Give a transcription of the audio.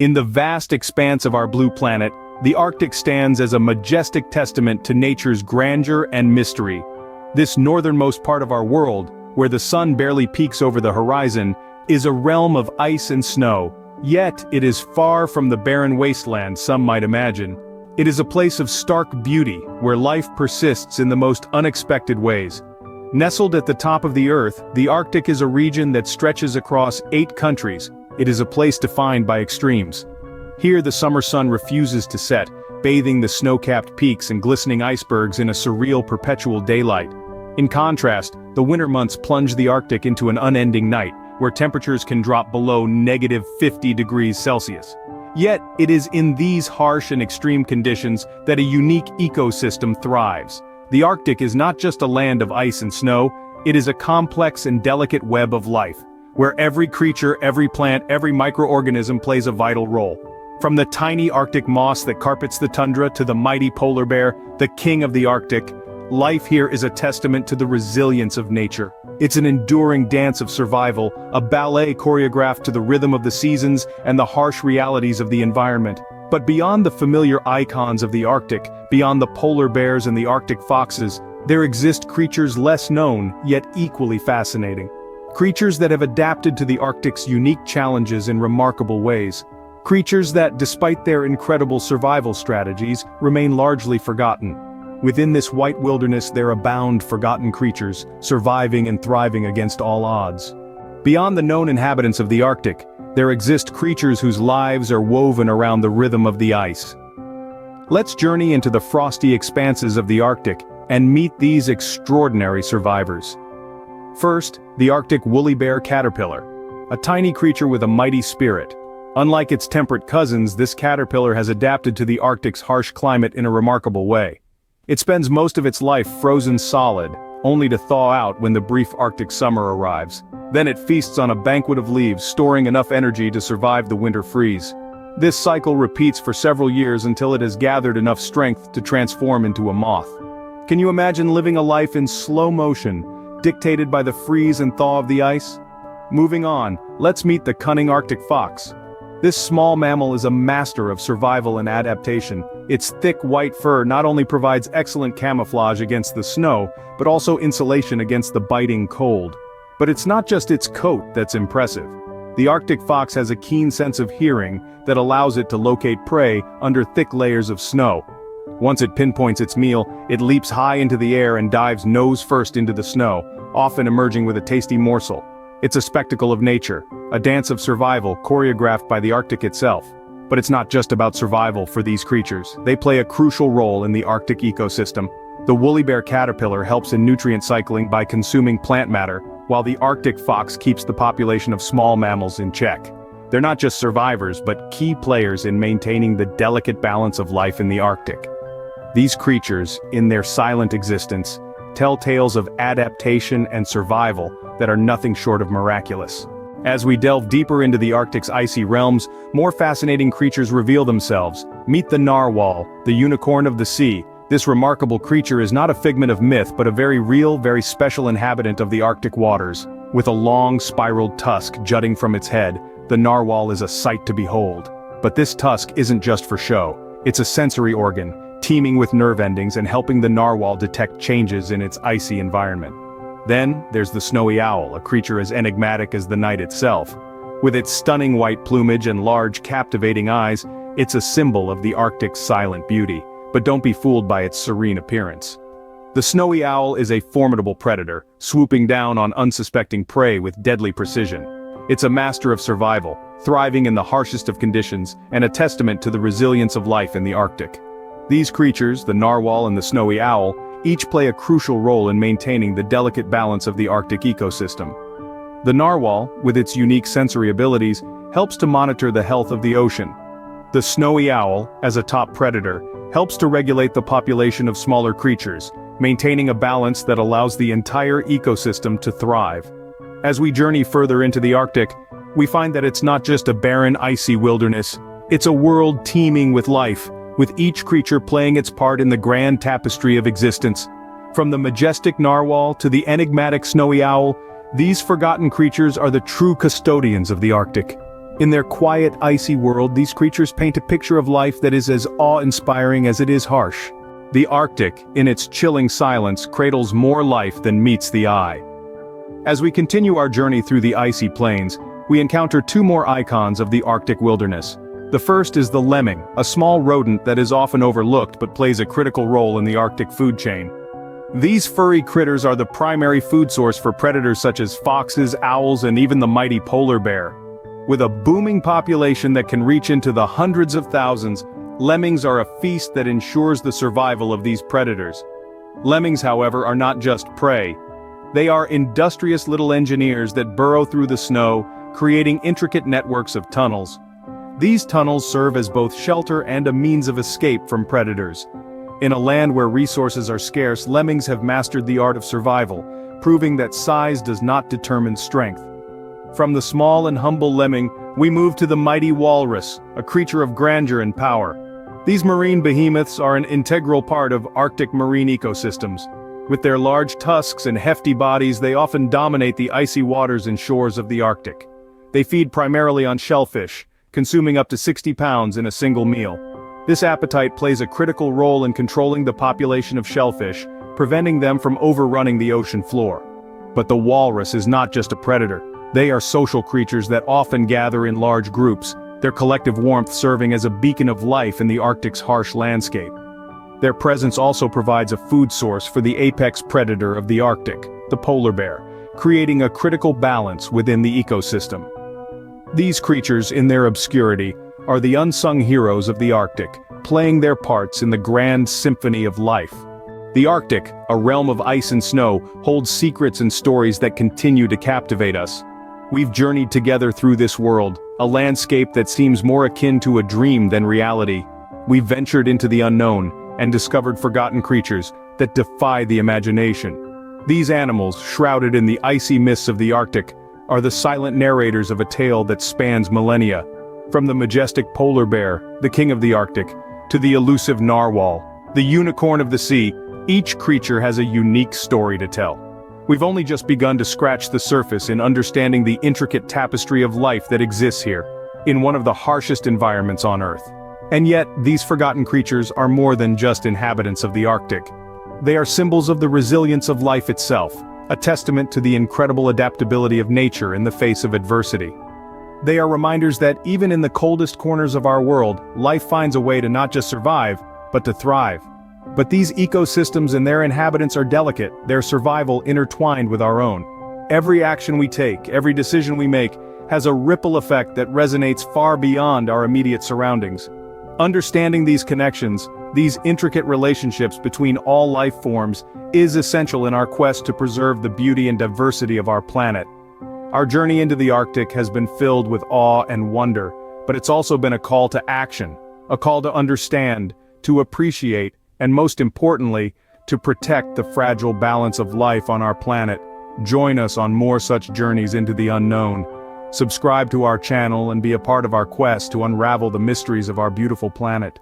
In the vast expanse of our blue planet, the Arctic stands as a majestic testament to nature's grandeur and mystery. This northernmost part of our world, where the sun barely peeks over the horizon, is a realm of ice and snow, yet it is far from the barren wasteland some might imagine. It is a place of stark beauty, where life persists in the most unexpected ways. Nestled at the top of the Earth, the Arctic is a region that stretches across 8 countries. It is a place defined by extremes. Here the summer sun refuses to set, bathing the snow-capped peaks and glistening icebergs in a surreal perpetual daylight. In contrast, the winter months plunge the Arctic into an unending night, where temperatures can drop below -50 degrees Celsius. Yet, it is in these harsh and extreme conditions that a unique ecosystem thrives. The Arctic is not just a land of ice and snow, it is a complex and delicate web of life, where every creature, every plant, every microorganism plays a vital role. From the tiny Arctic moss that carpets the tundra to the mighty polar bear, the king of the Arctic, life here is a testament to the resilience of nature. It's an enduring dance of survival, a ballet choreographed to the rhythm of the seasons and the harsh realities of the environment. But beyond the familiar icons of the Arctic, beyond the polar bears and the Arctic foxes, there exist creatures less known, yet equally fascinating. Creatures that have adapted to the Arctic's unique challenges in remarkable ways. Creatures that, despite their incredible survival strategies, remain largely forgotten. Within this white wilderness there abound forgotten creatures, surviving and thriving against all odds. Beyond the known inhabitants of the Arctic, there exist creatures whose lives are woven around the rhythm of the ice. Let's journey into the frosty expanses of the Arctic and meet these extraordinary survivors. First, the Arctic woolly bear caterpillar, a tiny creature with a mighty spirit. Unlike its temperate cousins, this caterpillar has adapted to the Arctic's harsh climate in a remarkable way. It spends most of its life frozen solid, only to thaw out when the brief Arctic summer arrives. Then it feasts on a banquet of leaves, storing enough energy to survive the winter freeze. This cycle repeats for several years until it has gathered enough strength to transform into a moth. Can you imagine living a life in slow motion, dictated by the freeze and thaw of the ice? Moving on, let's meet the cunning Arctic fox. This small mammal is a master of survival and adaptation. Its thick white fur not only provides excellent camouflage against the snow, but also insulation against the biting cold. But it's not just its coat that's impressive. The Arctic fox has a keen sense of hearing that allows it to locate prey under thick layers of snow. Once it pinpoints its meal, it leaps high into the air and dives nose first into the snow, often emerging with a tasty morsel. It's a spectacle of nature, a dance of survival choreographed by the Arctic itself. But it's not just about survival for these creatures. They play a crucial role in the Arctic ecosystem. The woolly bear caterpillar helps in nutrient cycling by consuming plant matter, while the Arctic fox keeps the population of small mammals in check. They're not just survivors, but key players in maintaining the delicate balance of life in the Arctic. These creatures, in their silent existence, tell tales of adaptation and survival that are nothing short of miraculous. As we delve deeper into the Arctic's icy realms, more fascinating creatures reveal themselves. Meet the narwhal, the unicorn of the sea. This remarkable creature is not a figment of myth but a very real, very special inhabitant of the Arctic waters. With a long, spiraled tusk jutting from its head, the narwhal is a sight to behold. But this tusk isn't just for show. It's a sensory organ, teeming with nerve endings and helping the narwhal detect changes in its icy environment. Then, there's the snowy owl, a creature as enigmatic as the night itself. With its stunning white plumage and large, captivating eyes, it's a symbol of the Arctic's silent beauty. But don't be fooled by its serene appearance. The snowy owl is a formidable predator, swooping down on unsuspecting prey with deadly precision. It's a master of survival, thriving in the harshest of conditions, and a testament to the resilience of life in the Arctic. These creatures, the narwhal and the snowy owl, each play a crucial role in maintaining the delicate balance of the Arctic ecosystem. The narwhal, with its unique sensory abilities, helps to monitor the health of the ocean. The snowy owl, as a top predator, helps to regulate the population of smaller creatures, maintaining a balance that allows the entire ecosystem to thrive. As we journey further into the Arctic, we find that it's not just a barren, icy wilderness. It's a world teeming with life, with each creature playing its part in the grand tapestry of existence. From the majestic narwhal to the enigmatic snowy owl, these forgotten creatures are the true custodians of the Arctic. In their quiet, icy world, these creatures paint a picture of life that is as awe-inspiring as it is harsh. The Arctic, in its chilling silence, cradles more life than meets the eye. As we continue our journey through the icy plains, we encounter two more icons of the Arctic wilderness. The first is the lemming, a small rodent that is often overlooked but plays a critical role in the Arctic food chain. These furry critters are the primary food source for predators such as foxes, owls, and even the mighty polar bear. With a booming population that can reach into the hundreds of thousands, lemmings are a feast that ensures the survival of these predators. Lemmings, however, are not just prey. They are industrious little engineers that burrow through the snow, creating intricate networks of tunnels. These tunnels serve as both shelter and a means of escape from predators. In a land where resources are scarce, lemmings have mastered the art of survival, proving that size does not determine strength. From the small and humble lemming, we move to the mighty walrus, a creature of grandeur and power. These marine behemoths are an integral part of Arctic marine ecosystems. With their large tusks and hefty bodies, they often dominate the icy waters and shores of the Arctic. They feed primarily on shellfish, consuming up to 60 pounds in a single meal. This appetite plays a critical role in controlling the population of shellfish, preventing them from overrunning the ocean floor. But the walrus is not just a predator. They are social creatures that often gather in large groups, their collective warmth serving as a beacon of life in the Arctic's harsh landscape. Their presence also provides a food source for the apex predator of the Arctic, the polar bear, creating a critical balance within the ecosystem. These creatures, in their obscurity, are the unsung heroes of the Arctic, playing their parts in the grand symphony of life. The Arctic, a realm of ice and snow, holds secrets and stories that continue to captivate us. We've journeyed together through this world, a landscape that seems more akin to a dream than reality. We've ventured into the unknown, and discovered forgotten creatures that defy the imagination. These animals, shrouded in the icy mists of the Arctic, are the silent narrators of a tale that spans millennia. From the majestic polar bear, the king of the Arctic, to the elusive narwhal, the unicorn of the sea, each creature has a unique story to tell. We've only just begun to scratch the surface in understanding the intricate tapestry of life that exists here, in one of the harshest environments on Earth. And yet, these forgotten creatures are more than just inhabitants of the Arctic. They are symbols of the resilience of life itself, a testament to the incredible adaptability of nature in the face of adversity. They are reminders that even in the coldest corners of our world, life finds a way to not just survive, but to thrive. But these ecosystems and their inhabitants are delicate, their survival intertwined with our own. Every action we take, every decision we make, has a ripple effect that resonates far beyond our immediate surroundings. Understanding these connections, these intricate relationships between all life forms, is essential in our quest to preserve the beauty and diversity of our planet. Our journey into the Arctic has been filled with awe and wonder, but it's also been a call to action, a call to understand, to appreciate, and most importantly, to protect the fragile balance of life on our planet. Join us on more such journeys into the unknown. Subscribe to our channel and be a part of our quest to unravel the mysteries of our beautiful planet.